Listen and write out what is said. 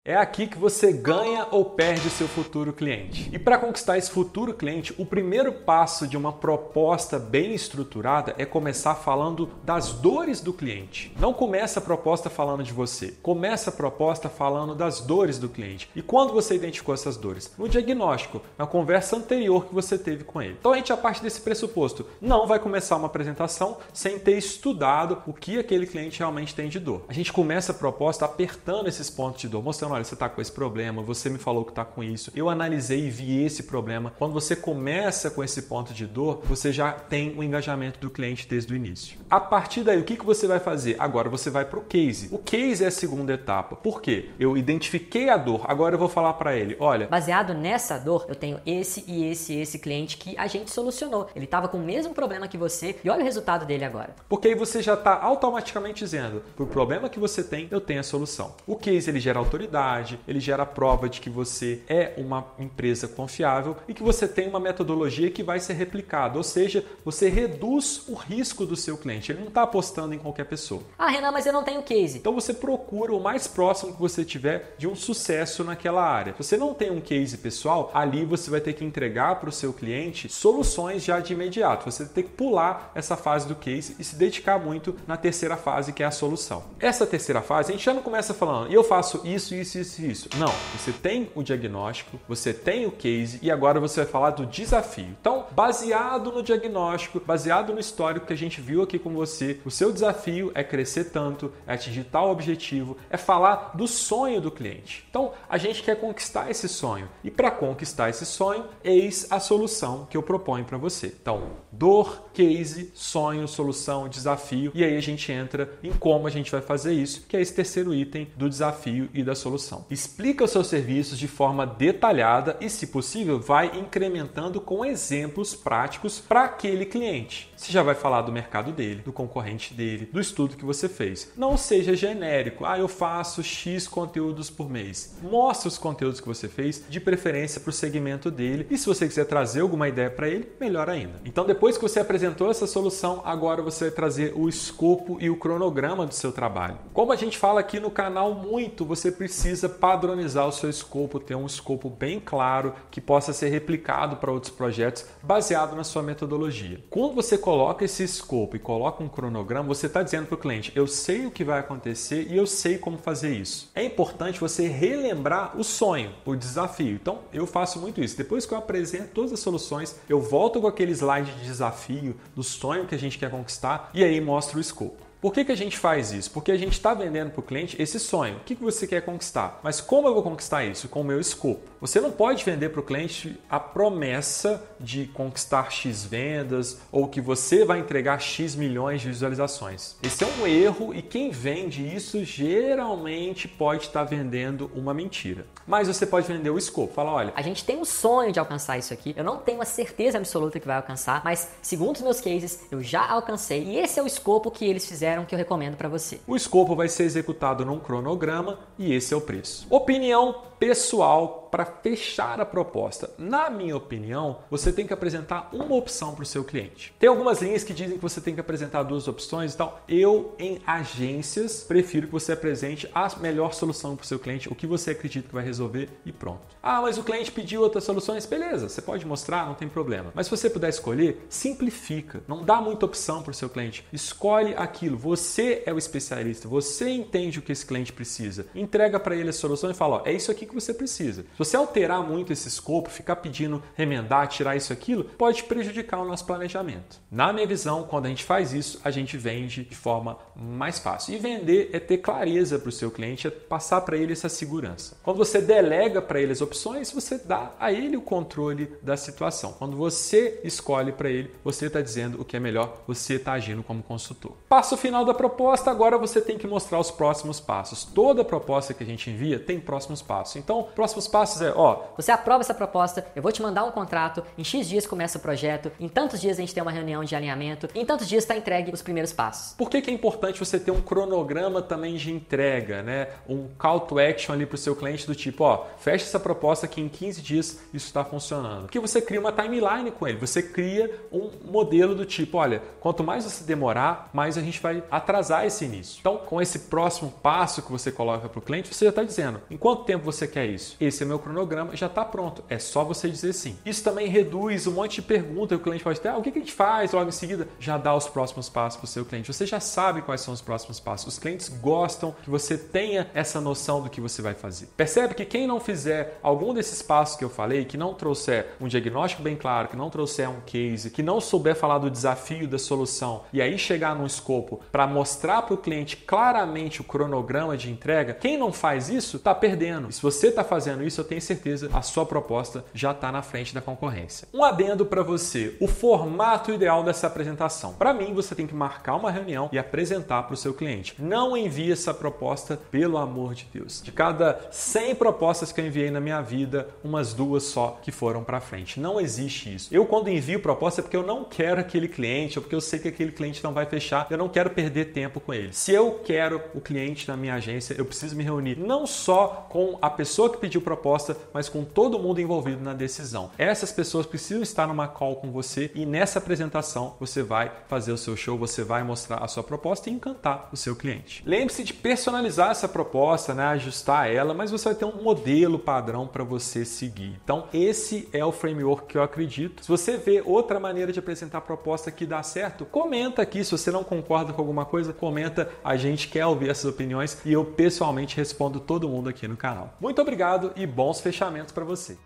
É aqui que você ganha ou perde o seu futuro cliente. E para conquistar esse futuro cliente, o primeiro passo de uma proposta bem estruturada é começar falando das dores do cliente. Não começa a proposta falando de você. Começa a proposta falando das dores do cliente. E quando você identificou essas dores? No diagnóstico, na conversa anterior que você teve com ele. Então a gente, a partir desse pressuposto, não vai começar uma apresentação sem ter estudado o que aquele cliente realmente tem de dor. A gente começa a proposta apertando esses pontos de dor, mostrando: olha, você está com esse problema, você me falou que está com isso, eu analisei e vi esse problema. Quando você começa com esse ponto de dor, você já tem o engajamento do cliente desde o início. A partir daí, o que você vai fazer? Agora você vai para o case. O case é a segunda etapa. Por quê? Eu identifiquei a dor, agora eu vou falar para ele: olha, baseado nessa dor, eu tenho esse e esse cliente que a gente solucionou. Ele estava com o mesmo problema que você e olha o resultado dele agora. Porque aí você já está automaticamente dizendo: para o problema que você tem, eu tenho a solução. O case, ele gera autoridade, ele gera a prova de que você é uma empresa confiável e que você tem uma metodologia que vai ser replicada, ou seja, você reduz o risco do seu cliente. Ele não está apostando em qualquer pessoa. Ah, Renan, mas eu não tenho case. Então você procura o mais próximo que você tiver de um sucesso naquela área. Se você não tem um case pessoal, ali você vai ter que entregar para o seu cliente soluções já de imediato. Você tem que pular essa fase do case e se dedicar muito na terceira fase, que é a solução. Essa terceira fase, a gente já não começa falando: eu faço isso. Não, você tem o diagnóstico, você tem o case e agora você vai falar do desafio. Então, baseado no diagnóstico, baseado no histórico que a gente viu aqui com você, o seu desafio é crescer tanto, é atingir tal objetivo, é falar do sonho do cliente. Então, a gente quer conquistar esse sonho e para conquistar esse sonho, eis a solução que eu proponho para você. Então, dor, case, sonho, solução, desafio, e aí a gente entra em como a gente vai fazer isso, que é esse terceiro item do desafio e da solução. Explica os seus serviços de forma detalhada e, se possível, vai incrementando com exemplos práticos para aquele cliente. Você já vai falar do mercado dele, do concorrente dele, do estudo que você fez. Não seja genérico: eu faço X conteúdos por mês. Mostre os conteúdos que você fez, de preferência para o segmento dele, e se você quiser trazer alguma ideia para ele, melhor ainda. Então, depois que você apresentou essa solução, agora você vai trazer o escopo e o cronograma do seu trabalho. Como a gente fala aqui no canal muito, você precisa padronizar o seu escopo, ter um escopo bem claro que possa ser replicado para outros projetos baseado na sua metodologia. Quando você coloca esse escopo e coloca um cronograma, você está dizendo para o cliente: eu sei o que vai acontecer e eu sei como fazer isso. É importante você relembrar o sonho, o desafio. Então, eu faço muito isso. Depois que eu apresento todas as soluções, eu volto com aquele slide de desafio, do sonho que a gente quer conquistar, e aí mostro o escopo. Por que a gente faz isso? Porque a gente está vendendo para o cliente esse sonho. O que você quer conquistar? Mas como eu vou conquistar isso? Com o meu escopo. Você não pode vender para o cliente a promessa de conquistar X vendas ou que você vai entregar X milhões de visualizações. Esse é um erro e quem vende isso geralmente pode estar vendendo uma mentira. Mas você pode vender o escopo. Fala: olha, a gente tem um sonho de alcançar isso aqui. Eu não tenho a certeza absoluta que vai alcançar, mas segundo os meus cases, eu já alcancei. E esse é o escopo que eles fizeram, que eu recomendo para você. O escopo vai ser executado num cronograma e esse é o preço. Opinião pessoal para fechar a proposta. Na minha opinião, você tem que apresentar uma opção para o seu cliente. Tem algumas linhas que dizem que você tem que apresentar duas opções e tal. Eu, em agências, prefiro que você apresente a melhor solução para o seu cliente, o que você acredita que vai resolver e pronto. Mas o cliente pediu outras soluções? Beleza, você pode mostrar, não tem problema. Mas se você puder escolher, simplifica. Não dá muita opção para o seu cliente. Escolhe aquilo. Você é o especialista. Você entende o que esse cliente precisa. Entrega para ele a solução e fala: é isso aqui que você precisa. Se você alterar muito esse escopo, ficar pedindo remendar, tirar isso, aquilo, pode prejudicar o nosso planejamento. Na minha visão, quando a gente faz isso, a gente vende de forma mais fácil. E vender é ter clareza para o seu cliente, é passar para ele essa segurança. Quando você delega para ele as opções, você dá a ele o controle da situação. Quando você escolhe para ele, você está dizendo o que é melhor, você está agindo como consultor. Passo final da proposta, agora você tem que mostrar os próximos passos. Toda proposta que a gente envia tem próximos passos. Então, próximos passos passos é, ó, você aprova essa proposta, eu vou te mandar um contrato, em X dias começa o projeto, em tantos dias a gente tem uma reunião de alinhamento, em tantos dias está entregue os primeiros passos. Por que é importante você ter um cronograma também de entrega, né? Um call to action ali para o seu cliente do tipo, ó, fecha essa proposta que em 15 dias isso está funcionando. Porque você cria uma timeline com ele, você cria um modelo do tipo, olha, quanto mais você demorar, mais a gente vai atrasar esse início. Então, com esse próximo passo que você coloca para o cliente, você já está dizendo, em quanto tempo você quer isso? Esse é meu cronograma, já está pronto. É só você dizer sim. Isso também reduz um monte de perguntas que o cliente pode ter. O que a gente faz logo em seguida? Já dá os próximos passos para o seu cliente. Você já sabe quais são os próximos passos. Os clientes gostam que você tenha essa noção do que você vai fazer. Percebe que quem não fizer algum desses passos que eu falei, que não trouxer um diagnóstico bem claro, que não trouxer um case, que não souber falar do desafio, da solução, e aí chegar num escopo para mostrar para o cliente claramente o cronograma de entrega, quem não faz isso está perdendo. E se você está fazendo isso, eu tenho certeza a sua proposta já está na frente da concorrência. Um adendo para você, o formato ideal dessa apresentação. Para mim, você tem que marcar uma reunião e apresentar para o seu cliente. Não envie essa proposta, pelo amor de Deus. De cada 100 propostas que eu enviei na minha vida, umas 2 só que foram para frente. Não existe isso. Eu, quando envio proposta, é porque eu não quero aquele cliente, ou porque eu sei que aquele cliente não vai fechar, eu não quero perder tempo com ele. Se eu quero o cliente na minha agência, eu preciso me reunir não só com a pessoa que pediu proposta, mas com todo mundo envolvido na decisão. Essas pessoas precisam estar numa call com você e nessa apresentação você vai fazer o seu show, você vai mostrar a sua proposta e encantar o seu cliente. Lembre-se de personalizar essa proposta, né? Ajustar ela, mas você vai ter um modelo padrão para você seguir. Então, esse é o framework que eu acredito. Se você vê outra maneira de apresentar a proposta que dá certo, comenta aqui. Se você não concorda com alguma coisa, comenta. A gente quer ouvir essas opiniões e eu pessoalmente respondo todo mundo aqui no canal. Muito obrigado e bons fechamentos para você.